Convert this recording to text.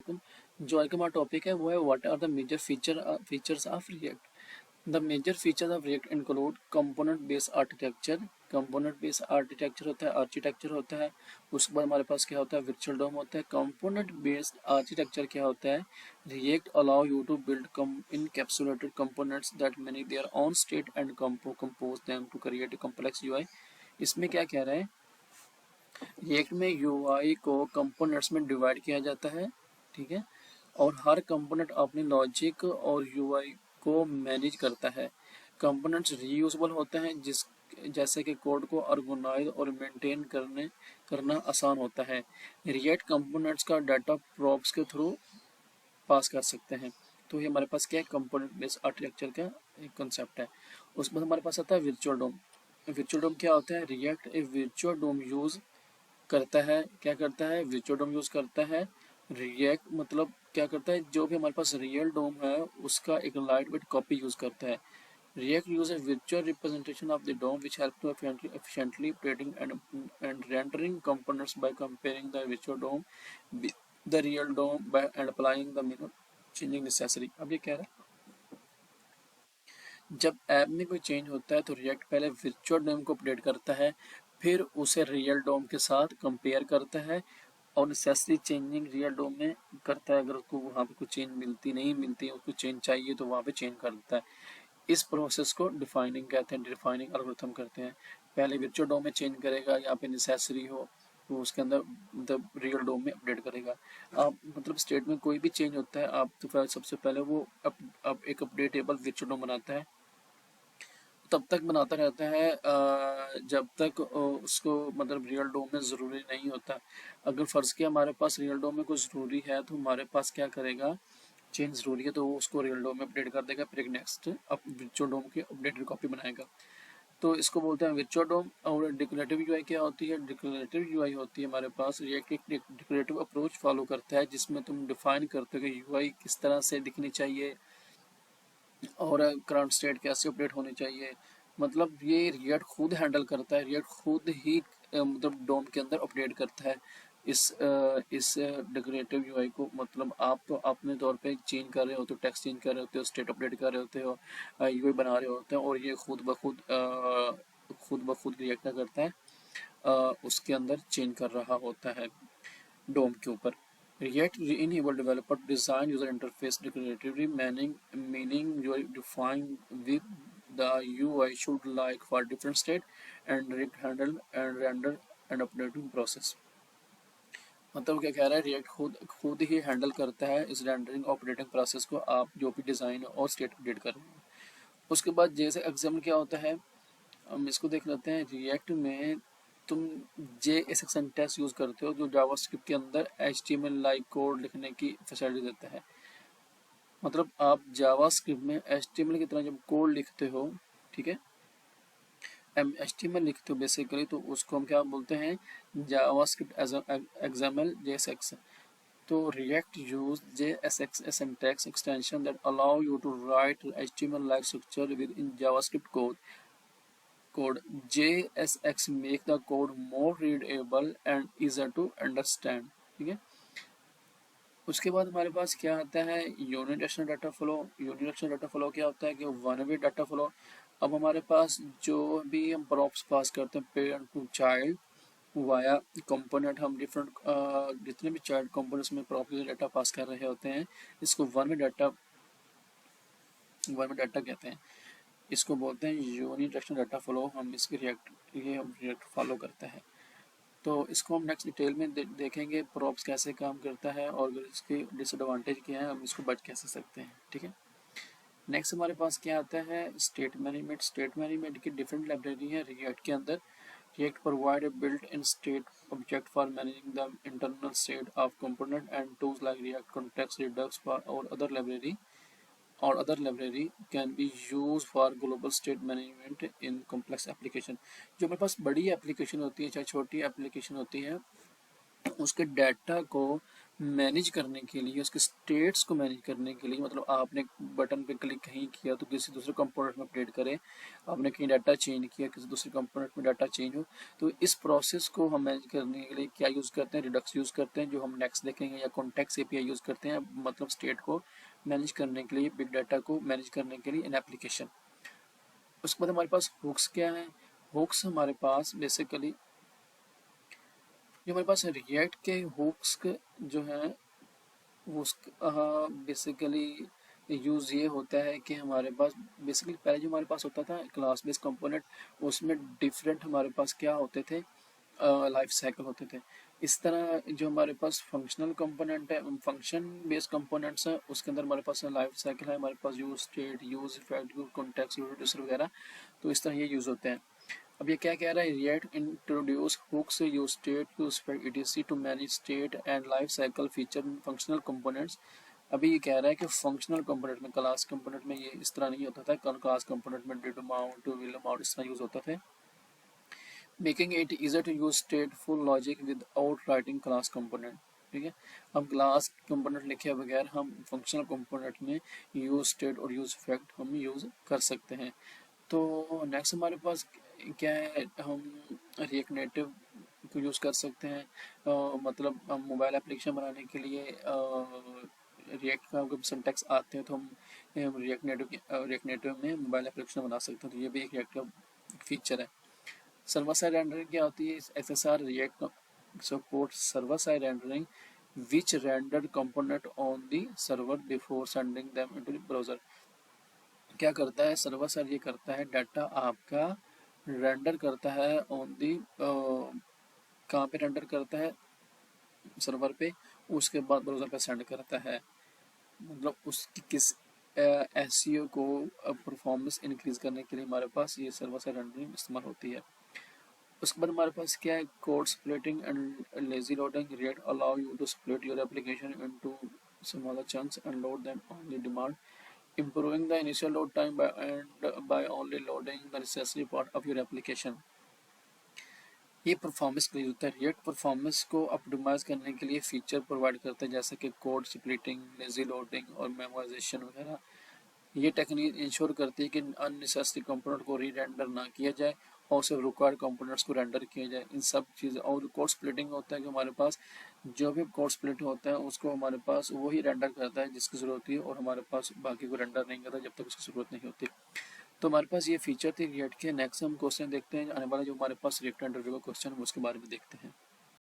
वालेकुम। जो आज का हमारा टॉपिक है वो है what are the major features of React. The major features of React include component based architecture. Component based architecture होता है, आर्किटेक्चर होता है। उसके बाद हमारे पास क्या होता है, वर्चुअल डोम होता है। कंपोनेंट बेस्ड आर्किटेक्चर क्या होता है, React allow you to build encapsulated components that manage their own state and compose them to create a complex UI. इसमें क्या कह रहे हैं, रिएक्ट में यूआई को कंपोनेंट्स में डिवाइड किया जाता है, ठीक है, और हर कंपोनेंट अपनी लॉजिक और यूआई को मैनेज करता है। कंपोनेंट्स रीयूजेबल होते हैं, जिस जैसे कि कोड को ऑर्गेनाइज और मेंटेन करना आसान होता है। रिएक्ट कंपोनेंट्स का डाटा प्रॉप्स के थ्रू पास कर सकते हैं। तो ये हमारे पास क्या है, कंपोनेंट बेस्ड आर्किटेक्चर का एक कंसेप्ट है। उसमें हमारे पास आता है वर्चुअल डोम। वर्चुअल डोम क्या होता है, रिएक्ट ए वर्चुअल डोम यूज करता है, क्या करता है, वर्चुअल डोम यूज करता है। रिएक्ट मतलब क्या करता है, जो भी हमारे पास रियल डोम है उसका एक लाइट वेट कॉपी यूज करता है। React use A virtual representation of the DOM which help to efficiently operating and rendering components by comparing the virtual DOM with the real DOM by and applying the minor changing necessary। अब ये कह रहा है, जब app में कोई change होता है तो रिएक्ट पहले virtual DOM को अपडेट करता है, फिर उसे रियल डोम के साथ कंपेयर करता है और नेसेसरी चेंजिंग रियल डोम में करता है। अगर उसको वहाँ पे कुछ चेंज नहीं मिलती, उसको चेंज चाहिए तो वहाँ पे चेंज कर देता है। इस प्रोसेस को डिफाइनिंग कहते हैं, डिफाइनिंग एल्गोरिथम करते हैं। पहले वर्चुअल डोम में चेंज करेगा, यहाँ पे नेसेसरी हो तो उसके अंदर मतलब रियल डोम में अपडेट करेगा। आप मतलब स्टेट में कोई भी चेंज होता है, आप तो सबसे पहले वो अब एक अपडेटेबल वर्चुअल डोम बनाता है, तब तक बनाता रहता है जब तक उसको मतलब रियल डोम में ज़रूरी नहीं होता। अगर फ़र्ज़ किया हमारे पास रियल डोम में कुछ ज़रूरी है तो हमारे पास क्या करेगा, चेंज ज़रूरी है तो वो उसको रियल डोम में अपडेट कर देगा, फिर एक नेक्स्ट अब वर्चुअल डोम की अपडेटेड कॉपी बनाएगा। तो इसको बोलते हैं वर्चुअल डोम। और डिक्लेरेटिव यूआई क्या होती है, डिक्लेरेटिव यूआई होती है हमारे पास रिएक्ट एक डिक्लेरेटिव अप्रोच फॉलो करता है, जिसमें तुम डिफाइन करते हो कि यूआई किस तरह से दिखनी चाहिए और करंट स्टेट कैसे अपडेट होनी चाहिए। मतलब ये रिएक्ट खुद हैंडल करता है, रिएक्ट खुद ही मतलब डोम के अंदर अपडेट करता है इस डिक्लेरेटिव यूआई को। मतलब आप तो अपने तौर पे चेंज कर रहे होते हो, टेक्स्ट चेंज कर रहे होते हो, स्टेट अपडेट कर रहे होते हो, यूआई बना रहे होते हैं, और ये खुद ब खुद रिएक्ट करता है, उसके अंदर चेंज कर रहा होता है डोम के ऊपर। React enable developer to design user interface declaratively, meaning you define with the UI should like for different state and React handle and render and updating process। मतलब क्या कह रहा है, रिएक्ट खुद ही हैंडल करता है इस रेंडरिंग ऑपरेटिंग प्रोसेस को, आप जो भी डिज़ाइन और स्टेट अपडेट कर रहे हैं। उसके बाद जैसे एग्जाम्पल क्या होता है, हम इसको देख लेते हैं। रिएक्ट में तुम JSX सिंटैक्स यूज़ करते हो, जो जावास्क्रिप्ट के अंदर HTML लाइक कोड लिखने की फैसिलिटी देता है। मतलब आप जावास्क्रिप्ट में HTML की तरह जब कोड लिखते हो, ठीक है, HTML लिखते हो बेसिकली, तो उसको हम क्या बोलते हैं, जावास्क्रिप्ट XML JSX। तो React use JSX syntax extension that allow you to write HTML like structure within JavaScript code. JSX make the code more readable and easier to understand। ठीक है, उसके बाद हमारे पास क्या आता है, unidirectional data flow. Unidirectional data flow क्या होता है कि वन वे डाटा फ्लो। अब हमारे पास जो भी हम प्रॉप्स पास करते हैं parent to child via component, हम डिफरेंट जितने भी चाइल्ड कंपोनेंट्स में प्रॉप डाटा पास कर रहे होते हैं, इसको वन वे डाटा कहते हैं। इसको बोलते हैं यूनिडायरेक्शनल डाटा फ्लो। हम रिएक्ट फॉलो करते हैं। तो इसको हम नेक्स्ट डिटेल में देखेंगे प्रॉप्स कैसे काम करता है और अगर इसके डिसएडवांटेज क्या है, हम इसको बच कैसे सकते हैं। ठीक है, नेक्स्ट हमारे पास क्या आता है, स्टेट मैनेजमेंट। स्टेट मैनेजमेंट की डिफरेंट लाइब्रेरी है रिएक्ट के अंदर। React provide a built in state object for managing the internal state of component and tools like react context Redux for और other library can be used for global state management in complex application। जो हमारे पास बड़ी application होती है, चाहे छोटी application होती है, उसके डाटा को मैनेज करने के लिए, उसके स्टेट्स को मैनेज करने के लिए, मतलब आपने बटन पे क्लिक कहीं किया तो किसी दूसरे कंपोनेंट में अपडेट करे, आपने कहीं डाटा चेंज किया किसी दूसरे कंपोनेंट में डाटा चेंज हो, तो इस प्रोसेस को हम मैनेज करने के लिए क्या यूज़ करते हैं, रिडक्स यूज़ करते हैं जो हम नेक्स्ट देखेंगे, या कॉन्टेक्स्ट एपीआई यूज़ करते हैं, मतलब स्टेट को मैनेज करने के लिए, बिग डाटा को मैनेज करने के लिए इन एप्लीकेशन। उसके बाद हमारे पास हुक्स क्या है। हुक्स हमारे पास बेसिकली, जो हमारे पास रिएक्ट के हुक्स जो है वो बेसिकली यूज़ ये होता है कि हमारे पास बेसिकली पहले जो हमारे पास होता था क्लास बेस्ड कंपोनेंट, उसमें डिफरेंट हमारे पास क्या होते थे, लाइफ साइकिल होते थे। इस तरह जो हमारे पास फंक्शनल कंपोनेंट है, फंक्शन बेस्ड कंपोनेंट्स है, उसके अंदर हमारे पास लाइफ साइकिल है, हमारे पास use state, use effect, use context, use reducer वगैरह, तो इस तरह ये यूज़ होते हैं। अब ये क्या कह रहा है, React introduce hooks use state use effect etc to manage state and life cycle feature functional components. अभी ये कह रहा है कि फंक्शनल कंपोनेंट में, क्लास कंपोनेंट में ये इस तरह नहीं होता था, क्लास कंपोनेंट में डिड अमाउंट, विल अमाउंट इस तरह यूज होता था, making it easier to use stateful logic without writing class component. ठीक है, हम क्लास कंपोनेंट लिखे बगैर हम फंक्शनल कंपोनेंट में यूज स्टेट और यूज इफेक्ट हम यूज कर सकते हैं। तो नेक्स्ट हमारे पास क्या है, हम रिएक्ट नेटिव को यूज़ कर सकते हैं, मतलब हम मोबाइल एप्लीकेशन बनाने के लिए रिएक्ट का अगर सिंटैक्स आते हैं तो हम रिएक्ट नेटिव में मोबाइल एप्लीकेशन बना सकते हैं, तो ये भी एक रिएक्ट का फीचर है। सर्वर साइड रेंडरिंग क्या होती है, SSR react support server side rendering which rendered component on the server before sending them into the browser. क्या करता है सर्वर साइड, ये करता है डाटा आपका रेंडर करता है ऑन दी, कहाँ पे रेंडर करता है, सर्वर पे, उसके बाद ब्राउज़र पे सेंड करता है, मतलब उसकी किस एसईओ को परफॉर्मेंस इंक्रीज करने के लिए हमारे पास ये सर्वर साइड रेंडरिंग इस्तेमाल होती है। उसके बाद हमारे पास क्या है, code splitting and lazy loading. React allow you to split your application into smaller chunks and load them on the demand, improving the initial load time by only loading the necessary part of your application। ये performance के लिए होता है। React performance को optimise करने के लिए feature provide करता है, जैसे कि कोड स्प्लिटिंग, लेजी लोडिंग और मेमोराइजेशन वगैरह। ये टेक्निक इंश्योर करती है कि अननेसेसरी कंपोनेंट को री रेंडर ना किया जाए और सिर्फ रिक्वायर्ड कंपोनेंट्स को रेंडर किया जाए, इन सब चीज़ें। और कोड स्प्लिटिंग होता है कि हमारे पास जो भी कोड स्प्लिट होता है उसको हमारे पास वही रेंडर करता है जिसकी ज़रूरत होती है, और हमारे पास बाकी को रेंडर नहीं करता जब तक उसकी ज़रूरत नहीं होती। तो हमारे पास ये फीचर थे रिएक्ट के। नेक्स्ट हम क्वेश्चन देखते हैं, आने वाला जो हमारे पास रिएक्ट इंटरव्यू का क्वेश्चन है उसके बारे में देखते हैं।